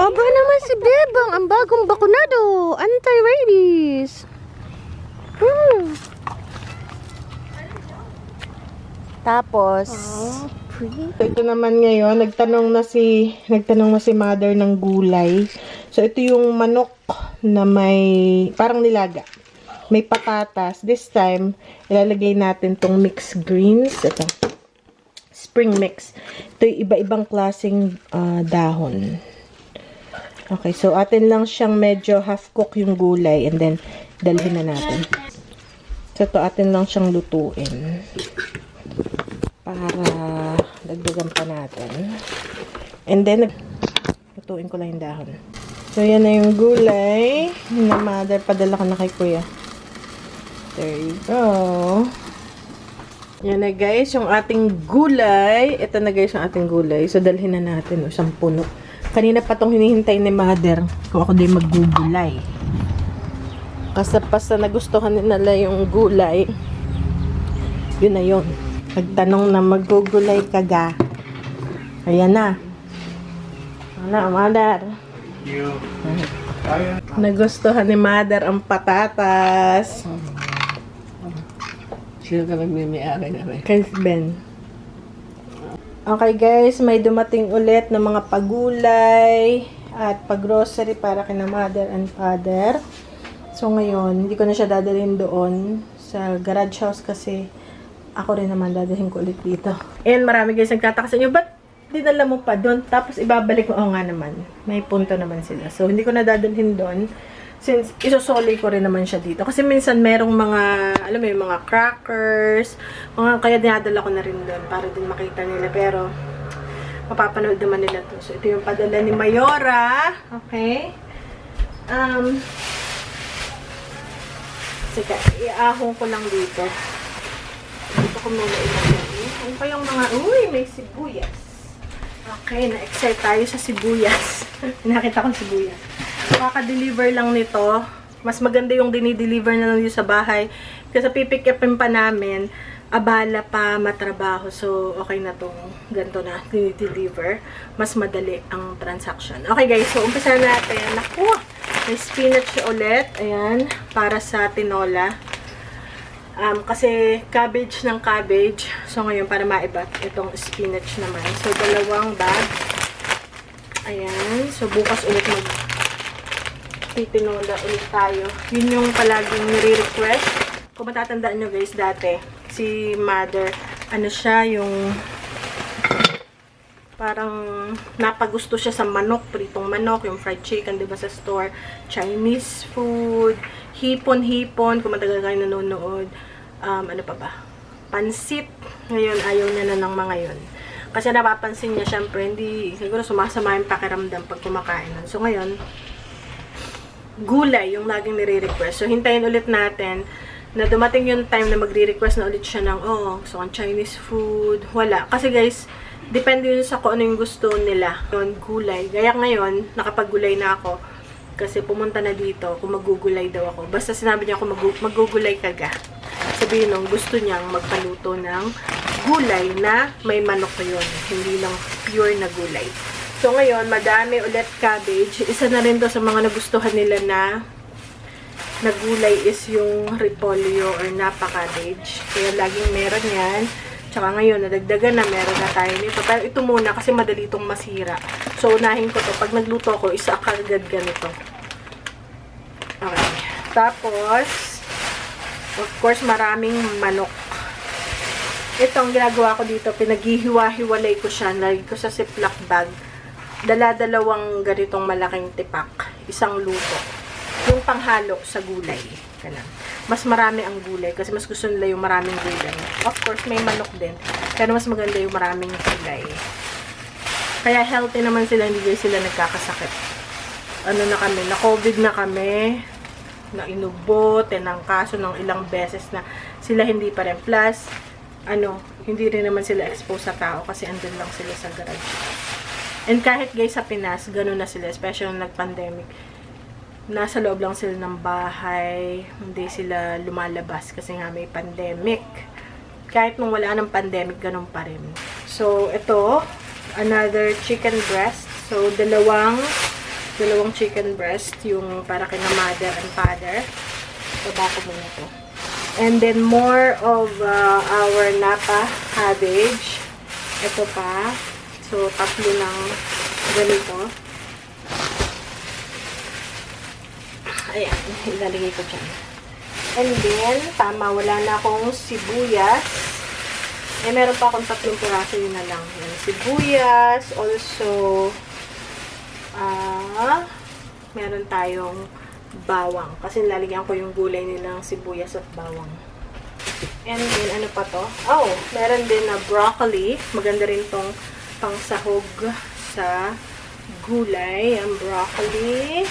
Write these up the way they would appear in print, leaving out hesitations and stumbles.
Aba naman si Bebang, ang bagong bakunado. Anti-rabies. Tapos, ito naman ngayon, nagtanong na si mother ng gulay. So, ito yung manok na may, parang nilaga. May patatas. This time, ilalagay natin tong mixed greens. Ito. Spring mix. Ito yung iba-ibang klaseng dahon. Okay, so atin lang siyang medyo half-cook yung gulay and then dalhin na natin. So, ito atin lang siyang lutuin. Para dagdagan pa natin. And then, lutuin ko lang yung dahon. So, yan na yung gulay na mother. Padala ko na kay kuya. There you go. Yan na guys, yung ating gulay. Ito na guys yung ating gulay. So, dalhin na natin. Isang puno. Kanina pa itong hinihintay ni mother kung ako din maggugulay. Kasi basta nagustuhan nila yung gulay, yun na yun. Nagtanong na maggugulay ka ga. Ayan na. Ano, mother? Nagustuhan ni mother ang patatas. Sino ka nagmimiari na rin? Kay Ben. Okay guys, may dumating ulit ng mga pagulay at paggrocery para kina mother and father. So ngayon, hindi ko na siya dadalhin doon sa garage house kasi ako rin naman dadalhin ko ulit dito. And marami guys nagtataka sa inyo, ba't dinala mo pa doon? Tapos ibabalik mo, oo nga naman. May punto naman sila. So hindi ko na dadalhin doon since isosoli ko rin naman siya dito. Kasi minsan merong mga, alam mo yung mga crackers, kaya dinadala ko na rin doon para din makita nila. Pero mapapanood naman nila to. So ito yung padala ni Mayora. Okay. Sige, iahong ko lang dito. Dito ko muna ilagay. Ano pa yung mga, uy, may sibuyas. Okay, na-excite tayo sa sibuyas. Nakita ko sibuyas. Kaka-deliver lang nito. Mas maganda yung dinideliver na lang dito sa bahay. Kasi pipick upin pa namin, abala pa, matrabaho. So, okay na tong ganito na dinideliver. Mas madali ang transaction. Okay guys, so umpisa natin. Naku! May spinach ulit. Ayan. Para sa tinola. Kasi cabbage ng cabbage. So, ngayon para maiba itong spinach naman. So, dalawang bag. Ayan. So, bukas ulit titinola ulit tayo. Yun yung palaging nire-request. Kung matatandaan nyo guys, dati, si mother, ano siya, yung parang napagusto siya sa manok, pritong manok, yung fried chicken, diba sa store, Chinese food, hipon-hipon, kung matagal kayo nanonood, ano pa ba? Pansit. Ngayon, ayaw niya na ng mga yun. Kasi napapansin niya, syempre, hindi, siguro sumasama yung pakiramdam pag kumakain. So, ngayon, gulay yung laging nire-request. So, hintayin ulit natin na dumating yung time na magre-request na ulit siya ng, so, ang Chinese food. Wala. Kasi guys, depende yun sa kung ano yung gusto nila. Yun, gulay. Gaya ngayon, nakapag-gulay na ako. Kasi pumunta na dito kung magugulay daw ako. Basta sinabi niya ako magugulay ka ga. Sabihin nung gusto niyang magpaluto ng gulay na may manok yun. Hindi lang pure na gulay. So, ngayon, madami ulit cabbage. Isa na rin to sa mga nagustuhan nila na gulay is yung repolyo or napa cabbage. Kaya laging meron yan. Tsaka ngayon, nadagdagan na, meron na tayo nito. Pero ito muna kasi madali itong masira. So, unahin ko to. Pag nagluto ko, isa kagad ganito. Okay. Tapos, of course, maraming manok. Itong ginagawa ko dito, pinaghihiwa-hiwalay ko siya. Lagi ko sa Ziploc bag. Dala-dalawang ganitong malaking tipak. Isang luto. Yung panghalo sa gulay. Ganun. Mas marami ang gulay kasi mas gusto nila yung maraming gulay. Of course, may manok din. Pero mas maganda yung maraming gulay. Kaya healthy naman sila, hindi sila nagkakasakit. Ano na kami, na-COVID na kami, na inubo, tinangkaso ng ilang beses na sila hindi pa rin. Plus, hindi rin naman sila exposed sa tao kasi andun lang sila sa garage. And kahit guys sa Pinas, ganun na sila, especially nung nag-pandemic. Nasa loob lang sila ng bahay, hindi sila lumalabas kasi nga may pandemic. Kahit nung wala ng pandemic, ganun pa rin. So, ito, another chicken breast. So, dalawang Dalawang chicken breast, yung para kina mother and father. Baba ko muna to. And then more of our napa cabbage. Ito pa. So, tatlo ng ganito. Ayan, ilalagay ko dyan. And then, tama, wala na akong sibuyas. Eh, meron pa akong 3 piraso, yun na lang. Yan, sibuyas, also, meron tayong bawang. Kasi nilalagyan ko yung gulay nilang sibuyas at bawang. And then, ano pa to? Oh, meron din na broccoli. Maganda rin tong pangsahog sa gulay. Ang broccoli.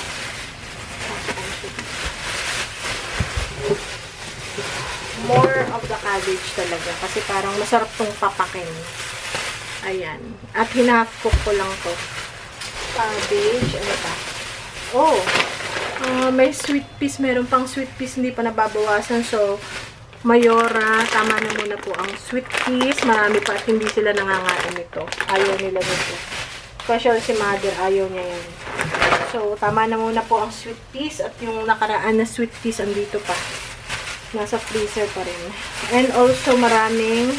More of the cabbage talaga. Kasi parang masarap tong papakin. Ayan. At hinahapok ko lang to. Cabbage. Ano pa? Oh. May sweet peas. Meron pang sweet peas. Hindi pa nababawasan. So, Mayora. Tama na muna po ang sweet peas. Marami pa at hindi sila nangangain nito. Ayaw nila nito. Special si mother. Ayaw niya yan. So, tama na muna po ang sweet peas. At yung nakaraan na sweet peas andito pa. Nasa freezer pa rin. And also, maraming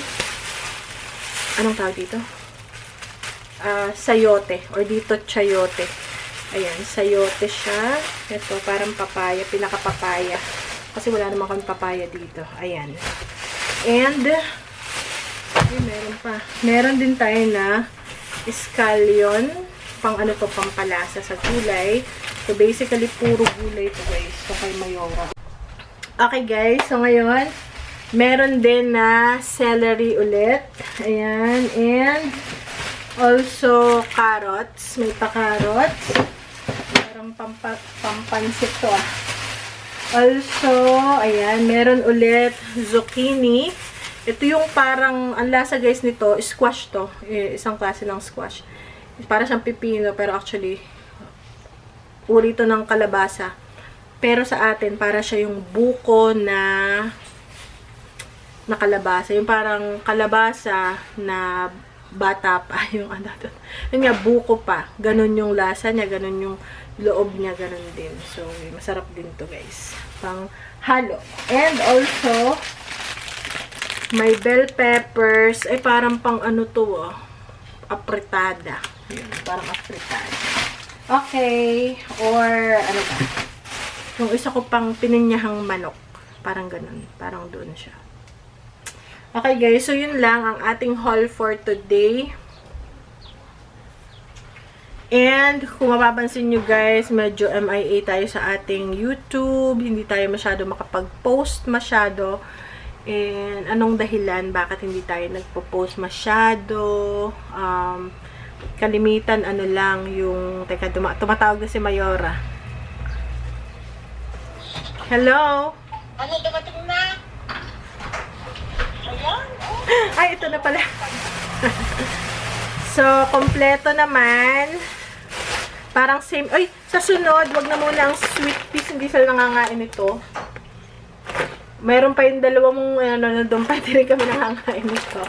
anong tawag dito? Sayote. Or dito, chayote. Ayan, sayote siya. Ito, parang papaya. Pinaka-papaya. Kasi wala naman kami papaya dito. Ayan. And, meron pa. Meron din tayo na scallion. Pang ano to, pang palasa sa gulay. So, basically, puro gulay to guys. So, kay Mayora. Okay guys, so ngayon, meron din na celery ulit. Ayan, and also carrots. May pa-carrots. Parang pampansit to ah. Also, ayan, meron ulit zucchini. Ito yung parang, ang lasa guys nito, squash to. Isang klase ng squash. Para siyang pipino, pero actually, uri to ng kalabasa. Pero sa atin, para siya yung buko na kalabasa. Yung parang kalabasa na bata pa. Yung ano doon. Yung nga, buko pa. Ganon yung lasa niya, ganon yung loob niya, ganon din. So, masarap din to guys. Pang halo. And also, may bell peppers. Ay, parang pang ano to, apritada. Yun, parang apritada. Okay. Or, ano ba? Yung isa ko pang pininyahang manok. Parang ganun. Parang doon siya. Okay guys, so yun lang ang ating haul for today. And kung mapapansin nyo guys, medyo MIA tayo sa ating YouTube. Hindi tayo masyado makapag-post masyado. And anong dahilan? Bakit hindi tayo nagpo-post masyado? Kalimitan ano lang yung... Teka, tumatawag na si Mayora. Hello? Ano, dumating na? Ayan. Ay, ito na pala. So, kompleto naman. Parang same. Ay, sa sunod, wag na muna ang sweet peas. Hindi sila nangangain ito. Mayroon pa yung dalawang ano, doon pa rin kami nangangain ito.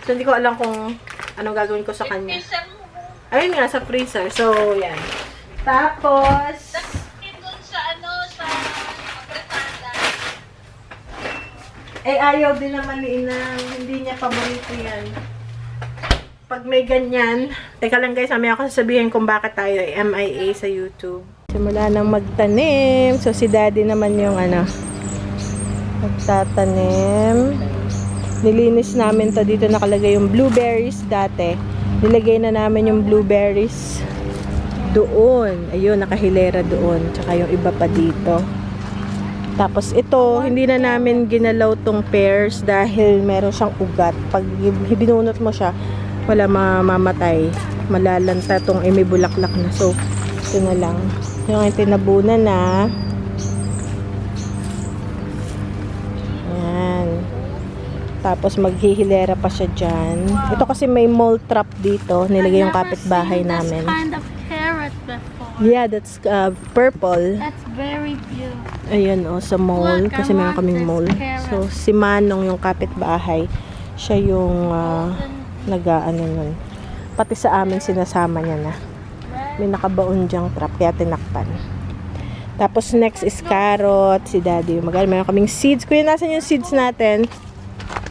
So, hindi ko alam kung anong gagawin ko sa kanya. Ayun nga, sa freezer. So, yan. Tapos, ayaw din naman ni Inang. Hindi niya paborito yan. Pag may ganyan, teka lang guys, mamaya ako sasabihin kung bakit tayo MIA sa YouTube. Simula nang magtanim. So, si Daddy naman yung magtatanim. Nilinis namin to. Dito nakalagay yung blueberries dati. Nilagay na namin yung blueberries doon. Ayun, nakahilera doon. Tsaka yung iba pa dito. Tapos ito, hindi na namin ginalaw tong pears dahil meron siyang ugat. Pag binunot mo siya, wala mamamatay. Malalanta tong may bulaklak na. So, ito na lang. Yung tinabunan na. Ayan. Tapos maghihilera pa siya dyan. Ito kasi may mole trap dito. Nilagay yung kapitbahay namin. Kind of carrot before. Yeah, that's purple. That's very beautiful. Ayan sa mall. Look, Kasi I meron want kaming this mall. carrot. So, si Manong yung kapitbahay. Siya yung nag-ano nun. Pati sa amin sinasama niya na. Red May nakabaon dyang trap, kaya tinakpan. Tapos next is carrot. Si Daddy, meron kaming seeds. Kuya, nasan yung seeds natin?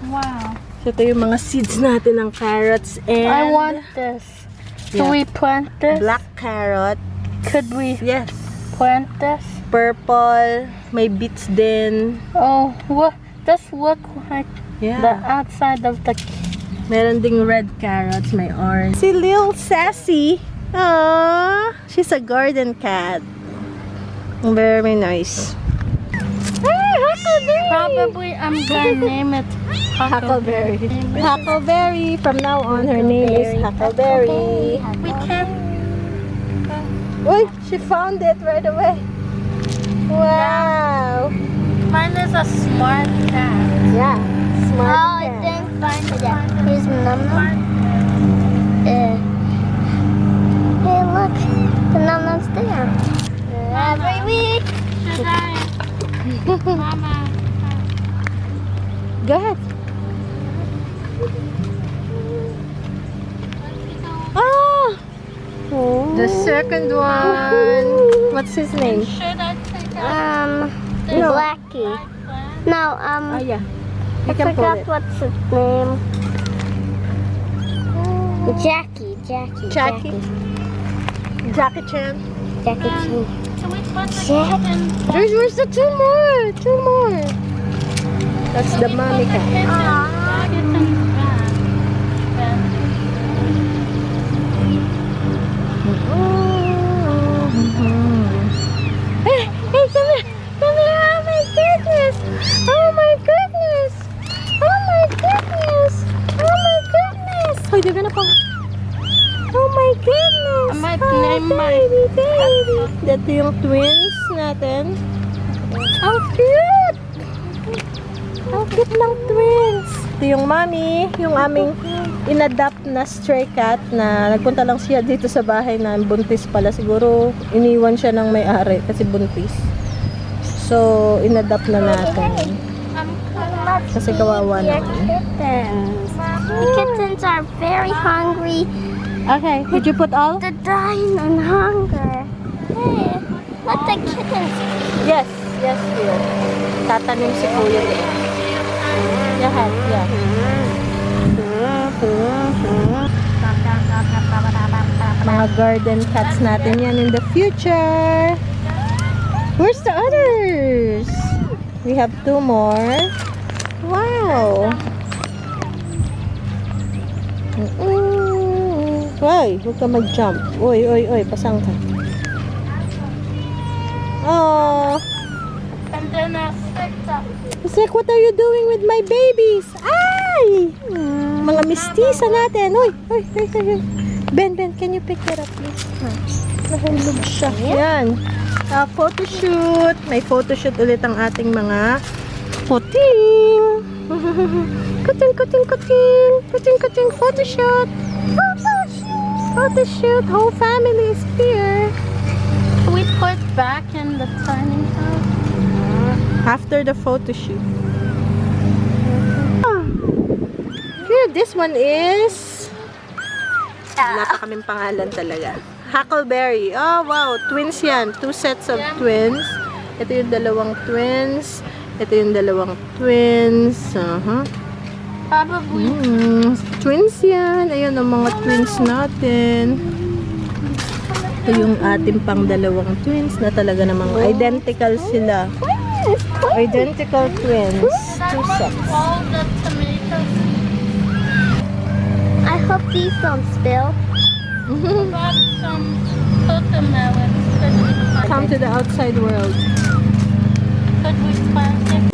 Wow. So, ito yung mga seeds natin ng carrots and I want this. Yeah. Can we plant this? black carrot. Could we Yes. plant this? Purple. May beets din. Oh, what? Does look like the Yeah. outside of the. Meron ding red carrots. May orange. Si Lil Sassy. Aww. She's a garden cat. Very nice. Probably I'm gonna name it Huckleberry. Huckleberry. From now on, her name is Huckleberry. We can. Uy, she found it right away. Wow. Mine is a smart cat. Yeah. Smart Oh, I cat. didn't find it yet. Here's Num-Num. Hey, look. The Num-Num's there. Every week. Mama. Go ahead. Oh! The second one. What's his name? Should I take out No. Blackie. No, Oh, yeah. I You can pull forgot it. what's his name. Jackie. Jackie. Jackie Chan. Jackie Chan. Can we put the Jack. kitten? Where's the two more? Two more. That's the mommy cat. Kitten's back. Then Hey, come here. Come here. Oh my goodness. Oh my goodness. Oh my goodness. Oh my goodness. Hoy, they're gonna fall. Oh my goodness. I might Oh, name my- baby. Dito yung twins natin. How cute. How cute ng twins. Ito yung mommy, yung aming inadapt na stray cat na nagpunta lang siya dito sa bahay na buntis pala. Siguro iniwan siya ng may-ari kasi buntis. So, inadapt na natin. Kasi kawawa Your naman. kittens. The kittens are very hungry. Okay, did you put all? They're dying on hunger. Hey, let the kittens. Yes, yes, dear. Tatanim si Kuya din. Yeah. Mga garden cats natin yan in the future. Where's the others? We have two more. Wow. Hoy, huwag ka mag-jump. Oy, pasang ka. Oh. And then I picked up. It's like, what are you doing with my babies? Ay! Mga mistisa natin. Uy. Ben, can you pick that up, please? Nahulog siya. Yan. Photo shoot. May photo shoot ulit ang ating mga puting. Kuting. Photo shoot. Photo shoot. Whole family is here. Can we put back in the tiny house? After the photo shoot. Here, this one is... Wala pa kaming pangalan talaga. Huckleberry. Oh, wow. Twins yan. Two sets of twins. Ito yung dalawang twins. Ito yung dalawang twins. Probably. Twins yan. Ayun ang mga twins natin. Ito yung ating pang dalawang twins na talaga namang identical sila. Identical twins. Two sets. All the tomatoes. I hope these don't spill. brought some watermelon. Could we Come to the outside world. plant it?